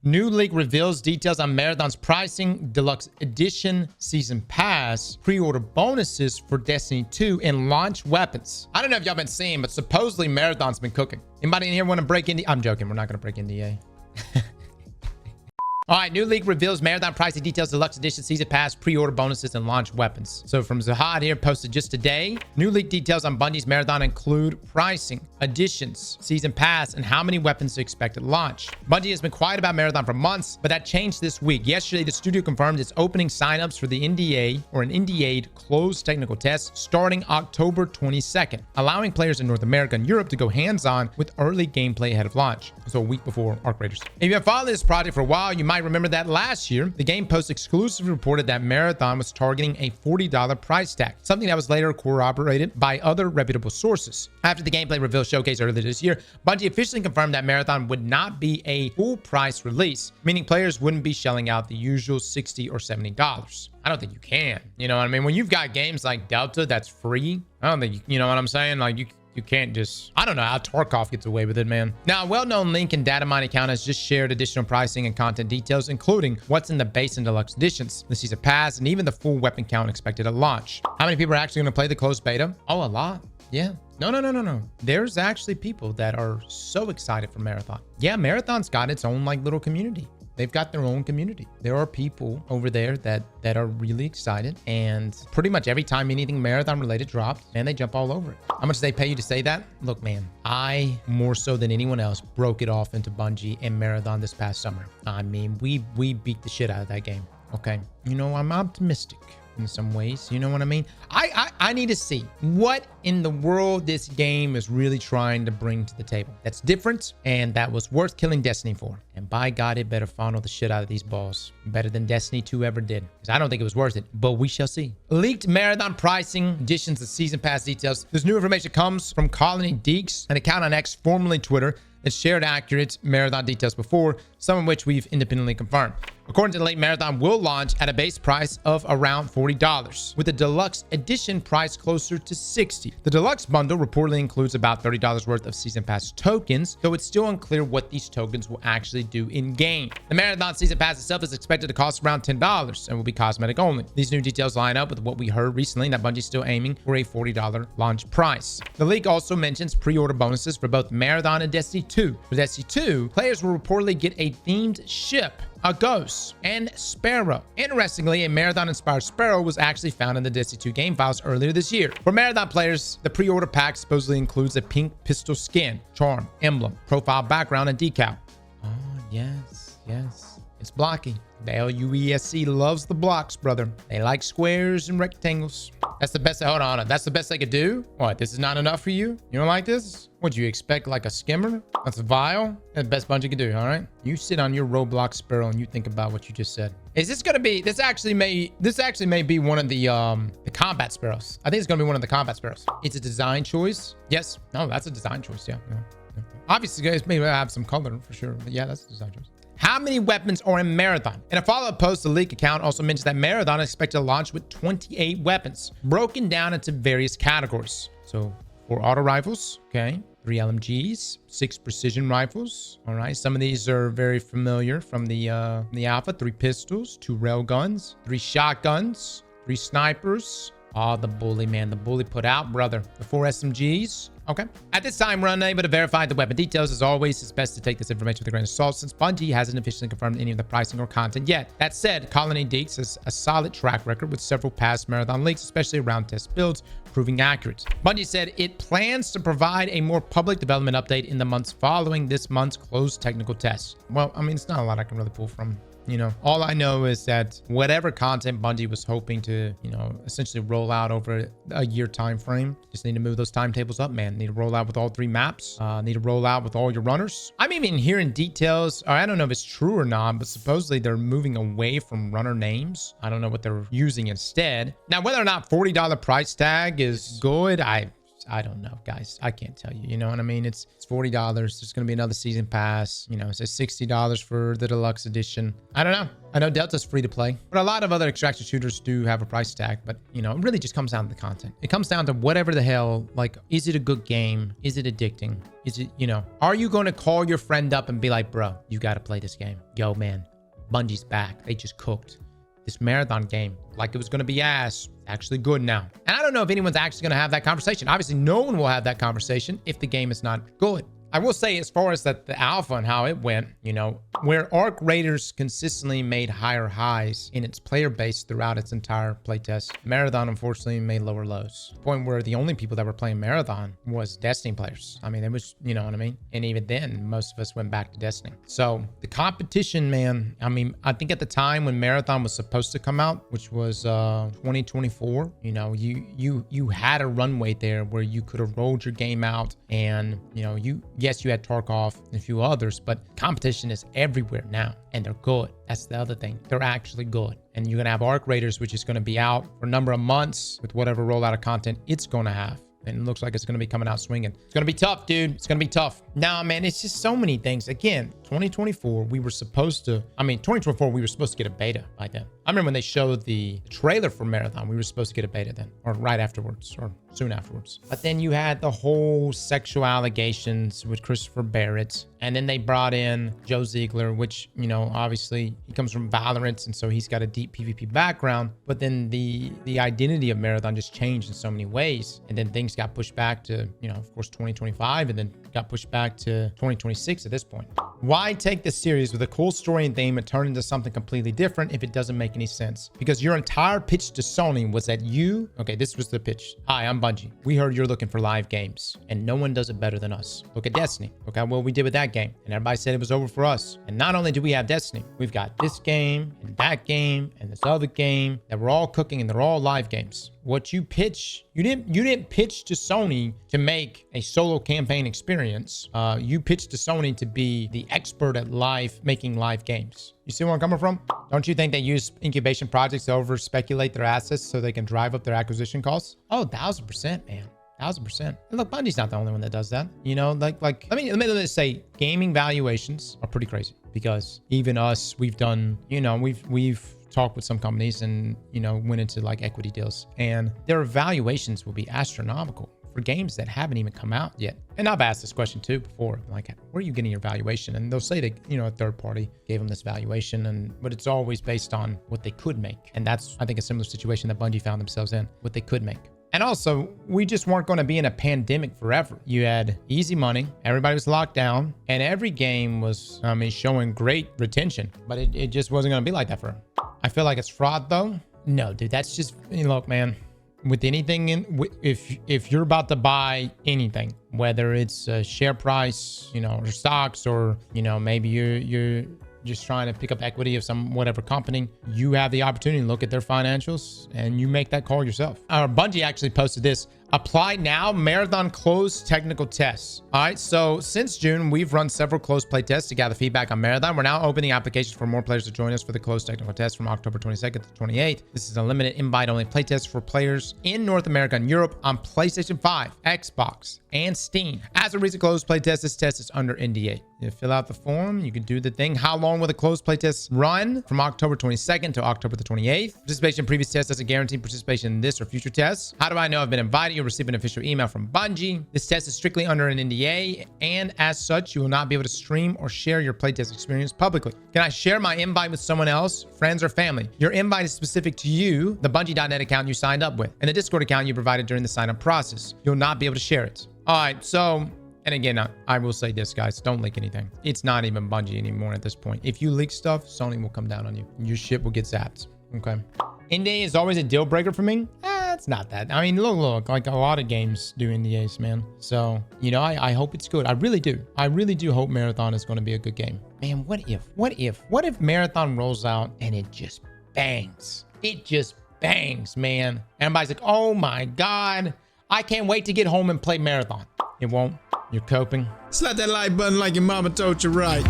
New leak reveals details on Marathon's pricing, deluxe edition, season pass, pre-order bonuses for Destiny 2, and launch weapons. I don't know if y'all been seeing, but supposedly Marathon's been cooking. Anybody in here want to break into... I'm joking. We're not going to break into EA. All right, new leak reveals Marathon pricing details, deluxe edition, season pass, pre-order bonuses, and launch weapons. So from Zahad here, posted just today, new leak details on Bungie's Marathon include pricing, additions, season pass, and how many weapons to expect at launch. Bungie has been quiet about Marathon for months, but that changed this week. Yesterday, the studio confirmed its opening signups for the NDA, or an NDA'd closed technical test, starting October 22nd, allowing players in North America and Europe to go hands-on with early gameplay ahead of launch. So a week before Arc Raiders. If you've been following this project for a while, you might remember that last year, the Game Post exclusively reported that Marathon was targeting a $40 price tag, something that was later corroborated by other reputable sources. After the gameplay reveal showcase earlier this year, Bungie officially confirmed that Marathon would not be a full price release, meaning players wouldn't be shelling out the usual $60 or $70. I don't think you can. You know what I mean? When you've got games like Delta that's free, I don't think, you know what I'm saying? Like, you can't just... I don't know how Tarkov gets away with it, man. Now, a well-known link and data mining account has just shared additional pricing and content details, including what's in the base and deluxe editions, the season pass, and even the full weapon count expected at launch. How many people are actually going to play the closed beta? Oh, a lot. Yeah. No. There's actually people that are so excited for Marathon. Yeah, Marathon's got its own, like, little community. They've got their own community. There are people over there that are really excited, and pretty much every time anything Marathon related drops, man, they jump all over it. How much do they pay you to say that? Look, man, I, more so than anyone else, broke it off into Bungie and Marathon this past summer. I mean, we beat the shit out of that game. Okay. You know, I'm optimistic in some ways. You know what I mean? I need to see what in the world this game is really trying to bring to the table that's different and that was worth killing Destiny for. And by God, it better funnel the shit out of these balls. Better than Destiny 2 ever did. Because I don't think it was worth it, but we shall see. Leaked Marathon pricing, additions, and season pass details. This new information comes from Colony Deeks, an account on X, formerly Twitter, that shared accurate Marathon details before, some of which we've independently confirmed. According to the late, Marathon will launch at a base price of around $40, with the deluxe edition price closer to $60. The deluxe bundle reportedly includes about $30 worth of season pass tokens, though it's still unclear what these tokens will actually do in game. The Marathon season pass itself is expected to cost around $10 and will be cosmetic only. These new details line up with what we heard recently, that Bungie's still aiming for a $40 launch price. The leak also mentions pre-order bonuses for both Marathon and Destiny 2. For Destiny 2, players will reportedly get a themed ship, a Ghost, and Sparrow. Interestingly, a Marathon-inspired Sparrow was actually found in the Destiny 2 game files earlier this year. For Marathon players, the pre-order pack supposedly includes a pink pistol skin, charm, emblem, profile background, and decal. Oh, yes. It's blocky. The LUESC loves the blocks, brother. They like squares and rectangles. That's the best. Hold on. That's the best they could do? What? This is not enough for you? You don't like this? What do you expect? Like a skimmer? That's vile? That's the best Bungie can do, all right? You sit on your Roblox Sparrow and you think about what you just said. Is this gonna be... This actually may be one of the combat sparrows. I think it's gonna be one of the combat sparrows. It's a design choice. Yes. No, that's a design choice. Yeah. Obviously, guys may have some color for sure, but yeah, that's a design choice. How many weapons are in Marathon? In a follow-up post, the leak account also mentions that Marathon is expected to launch with 28 weapons, broken down into various categories. So 4 auto rifles, okay, 3 LMGs, 6 precision rifles. All right, some of these are very familiar from the alpha. 3 pistols, 2 rail guns, 3 shotguns, 3 snipers. Oh, the bully, man. The bully put out, brother. The 4 SMGs. Okay. At this time, we're unable to verify the weapon details. As always, it's best to take this information with a grain of salt since Bungie hasn't officially confirmed any of the pricing or content yet. That said, Colony Deeks has a solid track record with several past Marathon leaks, especially around test builds, proving accurate. Bungie said it plans to provide a more public development update in the months following this month's closed technical test. Well, I mean, it's not a lot I can really pull from. You know, all I know is that whatever content Bungie was hoping to, you know, essentially roll out over a year time frame, just need to move those timetables up, man. Need to roll out with all 3 maps. Need to roll out with all your runners. I'm even hearing details, or I don't know if it's true or not, but supposedly they're moving away from runner names. I don't know what they're using instead. Now, whether or not $40 price tag is good, I I don't know, guys. I can't tell you. You know what I mean? It's $40. There's going to be another season pass. You know, it's $60 for the deluxe edition. I don't know. I know Delta's free to play, but a lot of other extraction shooters do have a price tag. But, you know, it really just comes down to the content. It comes down to whatever the hell, like, is it a good game? Is it addicting? Is it, you know, are you going to call your friend up and be like, bro, you got to play this game? Yo, man, Bungie's back. They just cooked this marathon game like it was going to be ass. Actually good now. And I don't know if anyone's actually going to have that conversation. Obviously, no one will have that conversation if the game is not good. I will say, as far as that the alpha and how it went, you know, where Arc Raiders consistently made higher highs in its player base throughout its entire playtest, Marathon unfortunately made lower lows. The point where the only people that were playing Marathon was Destiny players. I mean, it was, you know what I mean? And even then, most of us went back to Destiny. So the competition, man, I mean, I think at the time when Marathon was supposed to come out, which was 2024, you know, you had a runway there where you could have rolled your game out and, you know, yes, you had Tarkov and a few others, but competition is everywhere now, and they're good. That's the other thing. They're actually good. And you're going to have Arc Raiders, which is going to be out for a number of months with whatever rollout of content it's going to have. And it looks like it's going to be coming out swinging. It's going to be tough, dude. It's going to be tough. Nah, man, it's just so many things. Again, 2024, we were supposed to get a beta by then. I remember when they showed the trailer for Marathon, we were supposed to get a beta then, or right afterwards, or soon afterwards. But then you had the whole sexual allegations with Christopher Barrett. And then they brought in Joe Ziegler, which, you know, obviously he comes from Valorant, and so he's got a deep PvP background. But then the identity of Marathon just changed in so many ways. And then things got pushed back to, you know, of course, 2025, and then got pushed back to 2026 at this point. Why take this series with a cool story and theme and turn into something completely different if it doesn't make any sense? Because your entire pitch to Sony was that this was the pitch. Hi, I'm Bungie. We heard you're looking for live games, and no one does it better than us. Look at Destiny. Look at what we did with that game. And everybody said it was over for us. And not only do we have Destiny, we've got this game and that game and this other game that we're all cooking, and they're all live games. What you pitch, you didn't pitch to Sony to make a solo campaign experience. You pitched to Sony to be the expert at making live games. You see where I'm coming from? Don't you think they use incubation projects to over speculate their assets so they can drive up their acquisition costs? Oh, 1000%, man. 1000%. And look, Bungie's not the only one that does that. You know, like let me say, gaming valuations are pretty crazy, because even us, we've done, you know, we've talked with some companies and, you know, went into like equity deals, and their valuations will be astronomical for games that haven't even come out yet. And I've asked this question too before, like, where are you getting your valuation? And they'll say that, you know, a third party gave them this valuation, but it's always based on what they could make. And that's, I think, a similar situation that Bungie found themselves in, what they could make. And also, we just weren't going to be in a pandemic forever. You had easy money, everybody was locked down, and every game was, showing great retention, but it just wasn't going to be like that forever. I feel like it's fraud though. No, dude, that's just, look, man, with anything, if you're about to buy anything, whether it's a share price, you know, or stocks, or, you know, maybe you're just trying to pick up equity of some whatever company, you have the opportunity to look at their financials and you make that call yourself. Bungie actually posted this. Apply now, Marathon closed technical tests. All right, so since June, we've run several closed play tests to gather feedback on Marathon. We're now opening applications for more players to join us for the closed technical test from October 22nd to 28th. This is a limited invite-only play test for players in North America and Europe on PlayStation 5, Xbox, and Steam. As a recent closed play test, this test is under NDA. You fill out the form, you can do the thing. How long will the closed play test run? From October 22nd to October the 28th. Participation in previous tests doesn't guarantee participation in this or future tests. How do I know I've been invited? You'll receive an official email from Bungie. This test is strictly under an NDA, and as such, you will not be able to stream or share your playtest experience publicly. Can I share my invite with someone else, friends, or family? Your invite is specific to you, the Bungie.net account you signed up with, and the Discord account you provided during the sign-up process. You'll not be able to share it. All right, so, and again, I will say this, guys, don't leak anything. It's not even Bungie anymore at this point. If you leak stuff, Sony will come down on you. Your shit will get zapped, okay? NDA is always a deal breaker for me. It's not that. I mean, look, like a lot of games do NDAs, man. So, you know, I hope it's good. I really do. I really do hope Marathon is going to be a good game. Man, what if Marathon rolls out and it just bangs? It just bangs, man. Everybody's like, oh my God, I can't wait to get home and play Marathon. It won't. You're coping. Slap that like button like your mama told you right.